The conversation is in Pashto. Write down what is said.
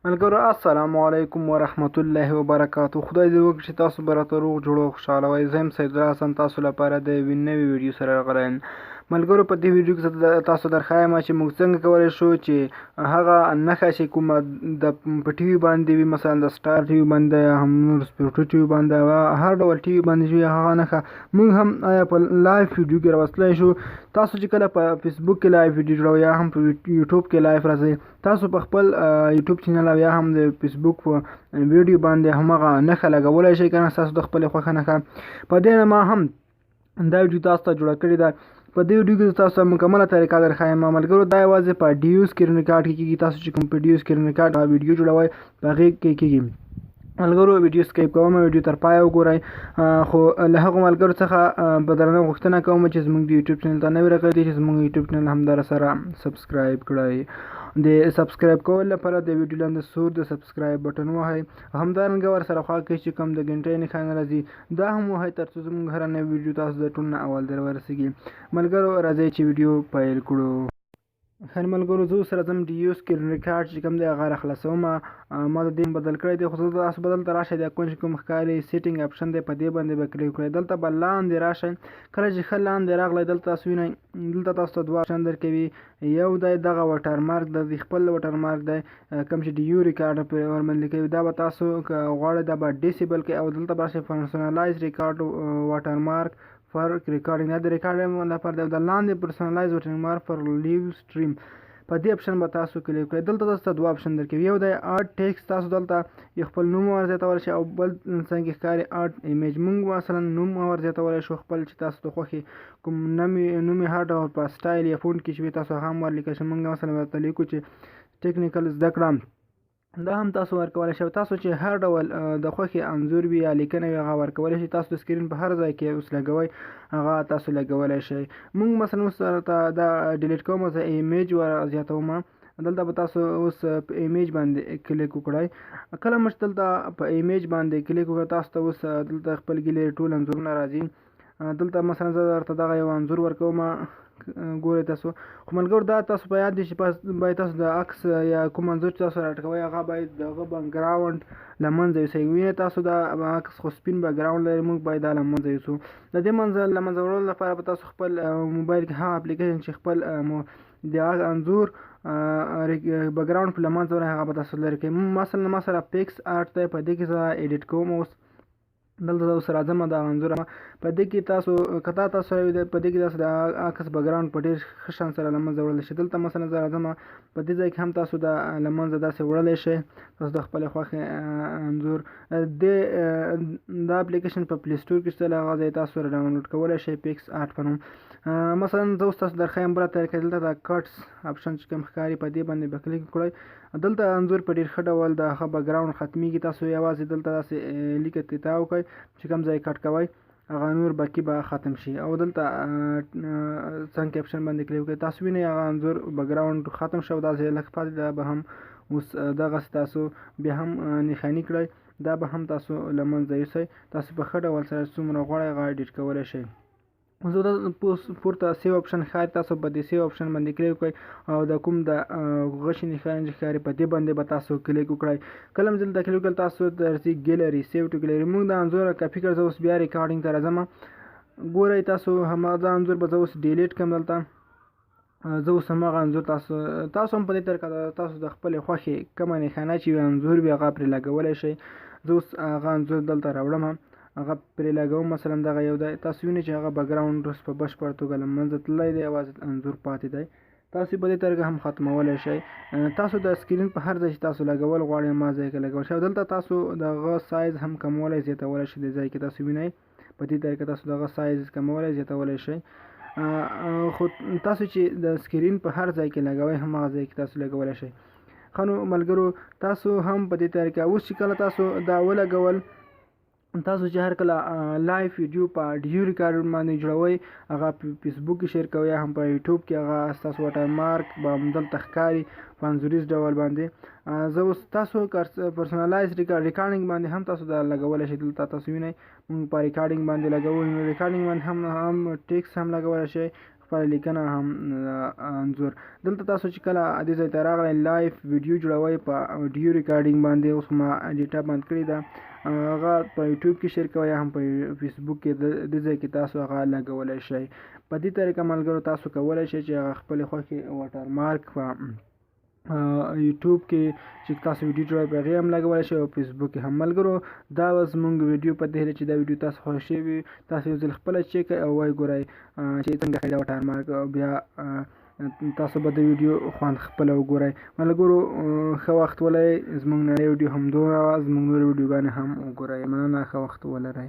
ملګرو السلام علیکم ورحمت الله وبرکاتو. خدای دې وکړي چې تاسو به راته روغ جوړ او خوشحاله وئ. زه یم سید الحسن، تاسو لپاره د یوې نوې ویډیو سره راغلی یم. ملګرو په دې ویډیو کې زه تاسو درښایم چې موږ څنګه کولی شو چې هغه نښه چې کومه په ټي وي باندې وي، مثلا د سټار ټي وي باندې، هم نور سپورټي ټي وي باندې، هر ډول ټي وي باندې وي هغه نښه موږ هم په لایف ویډیو کې راوستلی شو. تاسو چې کله په فیسبوک کې لایف ویډیو جوړوئ یا هم په یوټیوب کې لایف راځئ، تاسو په خپل یوټیوب چینل او یا هم د فیسبوک په ویډیو باندې همغه نښه لګولی شئ، که نه ستاسو د خپلې خوښه نښه. په دې نه ما هم دا ویډیو تاسو ته جوړه کړې ده. په دې ویډیو کې تاسو ته مکمله طریقه درښایم ملګرو. دا یوازې په ډیو سکرین ریکارډ کې کېږي. تاسو چې کوم په ډیو سکرین ریکارډ ویډیو جوړوئ په هغې کې کېږي. ملګرو ویډیو سکیپ کوم، ویډیو تر پایه وګورئ. خو له هغو ملګرو څخه په درنه غوښتنه کوم چې زموږ د یوټیوب چینل ته نوي راغلي دي چې زموږ یوټیوب چینل همداره سره سبسکرایب کړئ. د سبسکرایب کولو لپاره د ویډیو لاندې سور د سبسکرایب بټن وهئ، همدارنګه ورسره خوا کې چې کوم د घंټۍ نښان راځي دا هم وهئ، تر څو زموږ هره نوې ویډیو تاسو د ټول نه اول در ورسیږي. ملګرو راځئ چې ویډیو پیل کړو. خیر ملګرو، زه اوس راځم ډیو سکرین ریکارډ چې کوم دی هغه راخلاصوم. ما د دې بدل کړی دی، خو زه تاسو به دلته راشئ، د کوم چې کوم ښکاري سیټینګ اپشن دی په دې باندې به کلیک کړئ. دلته به لاندې راشئ. کله چې ښه لاندې راغلی دلته تاسو وینئ، دلته تاسو ته دوه اپشن درکوي. یو دی دغه وټر مارک د خپل وټر مارک دی کوم چې ډیو ریکارډ پرې ورباندې کوي، دا به تاسو که غواړئ دا به ډیسیبل کړئ، او دلته به راشئ پرسنلایز ریکارډ وټر مارک فار ریکارډینګ، دا د ریکارډینګ لپاره دی. د لاندې پرسنلایز وټر مارک فار لیو سټریم په دې اپشن به تاسو کلیک کړئ. دلته تاسو ته دوه اپشن درکوي. یو دی اډ ټیکس، تاسو دلته یو خپل نوم ورزیاتولی شئ، او بل څنګه ښکاري اډ ایمیج. موږ مثلا نوم ورزیاتولی شو خپل چې تاسو د خوښې کوم نوم یې هر ډول په سټایل یا فونټ کې چې وي تاسو هغه هم ورلیکلی شئ. موږ مثلا ورته لیکو چې ټیکنیکل زده کړه، دا هم تاسو ورکولی شئ. تاسو چې هر ډول د خوښې انځور وي یا لیکنه وي هغه ورکولی شئ. تاسو د سکرین په هر ځای کې اوس لګوئ هغه تاسو لګولی شئ. موږ مثلا اوس ورته دا ډیلیټ کوم، زه ایمیج ور زیاتوم. دلته به تاسو اوس په ایمیج باندې کلیک وکړئ. کله مو چې دلته په ایمیج باندې کلیک وکړئ، تاسو ته اوس دلته خپل ګیلري ټول انځورونه راځي. دلته مثلا زه درته دغه یو انځور ورکوم، ګورئ تاسو. خو ملګرو دا تاسو په یاد دي چې باید تاسو د عکس یا کوم انځور چې تاسو راټکوئ هغه باید دغه بیکګراونډ له منځه یوسئ. وینئ تاسو دا عکس خو سپین بیکګراونډ لري، موږ باید دا له منځه یوسو. د دې له منځه وړلو لپاره به تاسو خپل موبایل کې هغه اپلیکیشن چې خپل د هغه انځور بیکګراونډ په له منځه وړئ هغه به تاسو لرې کوئ. مثلا ما سره پیکس آرټ دی، په دې کې زه ایډیټ کوم. اوس دلته اوس راځم دا انځور په دې کې تاسو کتا تاسو راوي په دې کې تاسو د عکس بیکګراونډ په ډېر ښه شان سره له منځه وړلی شئ. دلته مثلا زه راځم په دې ځای کې هم تاسو د له منځه داسې وړلی شئ، تاسو د خپلې خوښې انځور. دا اپلیکیشن په پلی سټور کې شته، له هغه ځای تاسو ډاونلوډ کولی شئ پیکس آرټ په نوم. مثلا زه اوس تاسو درښایم بله طریقه. دلته د کټس اپشن چې کوم ښکاري په دې باندې به کلیک وکړئ. دلته انځور په ډېر ښه ډول د هغه بیکګراونډ ختمیږي. تاسو یوازې دلته داسې لیکه تیتا وکړئ چې کوم ځای کټ کوئ هغه نور باقي به ختم شي، او دلته څنګ اپشن باندې کلیک وکړئ. تاسو وینئ هغه انځور بیکګراونډ ختم شو، داسې لږ پاتې دا به هم اوس دغسې تاسو بیا هم نښاني کړئ، دا به هم تاسو له منځه یوسئ. تاسو په ښه ډول سره څومره غواړئ هغه ایډیټ کولی شئ. زه د پورته سیو اپشن ښکاري، تاسو په دې سیو اپشن باندې کلیک وکړئ، او د کوم د غشي نښان چې ښکاري په دې باندې به تاسو کلیک وکړئ. کله مو دلته کلیک وکړل تاسو درځي ګیلري، سیو ټو ګیلري. موږ د انځور کاپي کړ، زه اوس بیا ریکارډینګ ته راځم. ګورئ تاسو هماغه انځور به زه اوس ډیلیټ کړم. دلته زه اوس هماغه انځور تاسو هم په دې طریقه تاسو د خپلې خوښې کومه نښانه چې وي انځور وي هغه پرې لګولی شئ. زه اوس هغه انځور دلته راوړم، هغه پرې لګوم. مثلا دغه یو دی، تاسو وینئ چې هغه بیکګراونډ اوس په بشپړ توګه له منځه تللی دی، یوازې انځور پاتې دی. تاسو په دې طریقه هم ختمولی شئ. تاسو د سکرین په هر ځای چې تاسو لګول غواړئ ما ځای کې لګول شئ، او دلته تاسو دغه سایز هم کمولی زیاتولی شئ. د ځای کې تاسو وینئ په دې طریقه تاسو دغه سایز کمولی زیاتولی شئ. خو تاسو چې د سکرین په هر ځای کې لګوئ هماغه ځای کې تاسو لګولی شئ. ښه نو ملګرو، تاسو هم په دې طریقه اوس چې کله تاسو دا ولګول، تاسو چې هر کله لایف ویډیو په ډیو ریکارډ باندې جوړوئ هغه په فیسبوک کې شیر کوئ یا هم په یوټیوب کې، هغه ستاسو واټر مارک به همدلته ښکاري په انځوریز ډول باندې. زه اوس تاسو پرسنلایز ریکارډینګ باندې هم تاسو دا لګولی شئ. دلته تاسو وینئ موږ په ریکارډینګ باندې لګوو، ریکارډینګ باندې هم ټیکس هم لګولی شئ، خپل لیکنه هم انځور. دلته تاسو چې کله دې ځای ته راغلی لایف ویډیو جوړوئ په ویډیو ریکارډینګ باندې، اوس ما ډیټا بند کړې ده، هغه په یوټیوب کې شیر کوئ هم په فیسبوک کې دې ځای کې تاسو هغه لګولی شئ. په دې طریقه ملګرو تاسو کولی شئ چې هغه خپلې خوښې واټرمارک په یوټیوب کې چې تاسو ویډیو جوړوئ په هغې هم لګولی شئ او فیسبوک کې هم. ملګرو دا زموږ ویډیو په دې هیله چې دا ویډیو تاسو خوښ شوي تاسو یو ځل خپله چیک کړئ او وایي ګورئ چې څنګه ښایي دا واټرمارک، او بیا تاسو به د ویډیو خوند خپله وګورئ. ملګرو ښه وخت ولرئ. زموږ نړۍ ویډیو همدومره وه، زموږ نورې ویډیوګانې هم وګورئ. مننه، ښه وخت ولرئ.